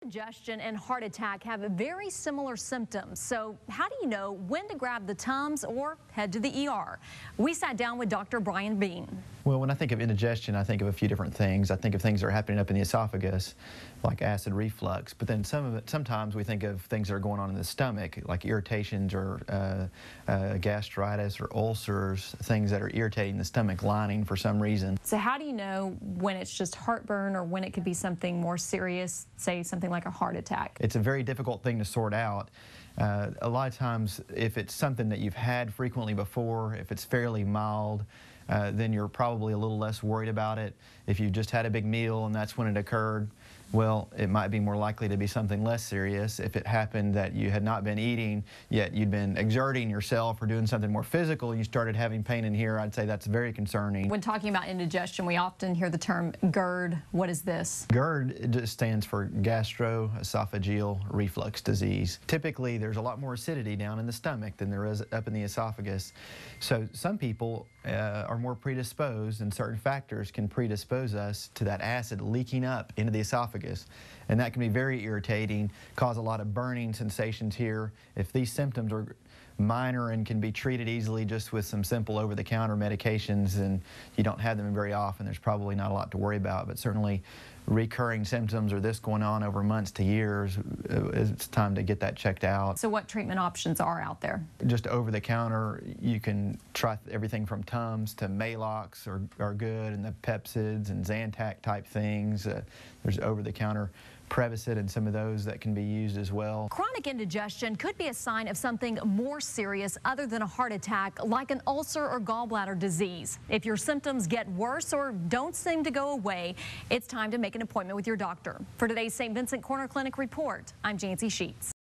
Indigestion and heart attack have very similar symptoms. So how do you know when to grab the Tums or head to the ER? We sat down with Dr. Brian Bean. Well, when I think of indigestion, I think of a few different things. I think of things that are happening up in the esophagus, like acid reflux. But then sometimes we think of things that are going on in the stomach, like irritations or gastritis or ulcers, things that are irritating the stomach lining for some reason. So how do you know when it's just heartburn or when it could be something more serious, say something like a heart attack? It's a very difficult thing to sort out. A lot of times, if it's something that you've had frequently before, if it's fairly mild, then you're probably a little less worried about it. If you just had a big meal and that's when it occurred, well, it might be more likely to be something less serious. If it happened that you had not been eating, yet you'd been exerting yourself or doing something more physical and you started having pain in here, I'd say that's very concerning. When talking about indigestion, we often hear the term GERD. What is this? GERD, it just stands for Gastro, esophageal reflux disease. Typically, there's a lot more acidity down in the stomach than there is up in the esophagus. So some people are more predisposed, and certain factors can predispose us to that acid leaking up into the esophagus. And that can be very irritating, cause a lot of burning sensations here. If these symptoms are minor and can be treated easily just with some simple over-the-counter medications and you don't have them very often, there's probably not a lot to worry about. But certainly recurring symptoms or this going on over months to years, it's time to get that checked out. So what treatment options are out there? Just over-the-counter, you can try everything from Tums to Maalox are good, and the Pepcids and Zantac type things. There's over-the-counter Prevacid and some of those that can be used as well. Chronic indigestion could be a sign of something more serious other than a heart attack, like an ulcer or gallbladder disease. If your symptoms get worse or don't seem to go away, it's time to make an appointment with your doctor. For today's St. Vincent Corner Clinic Report, I'm Jancy Sheets.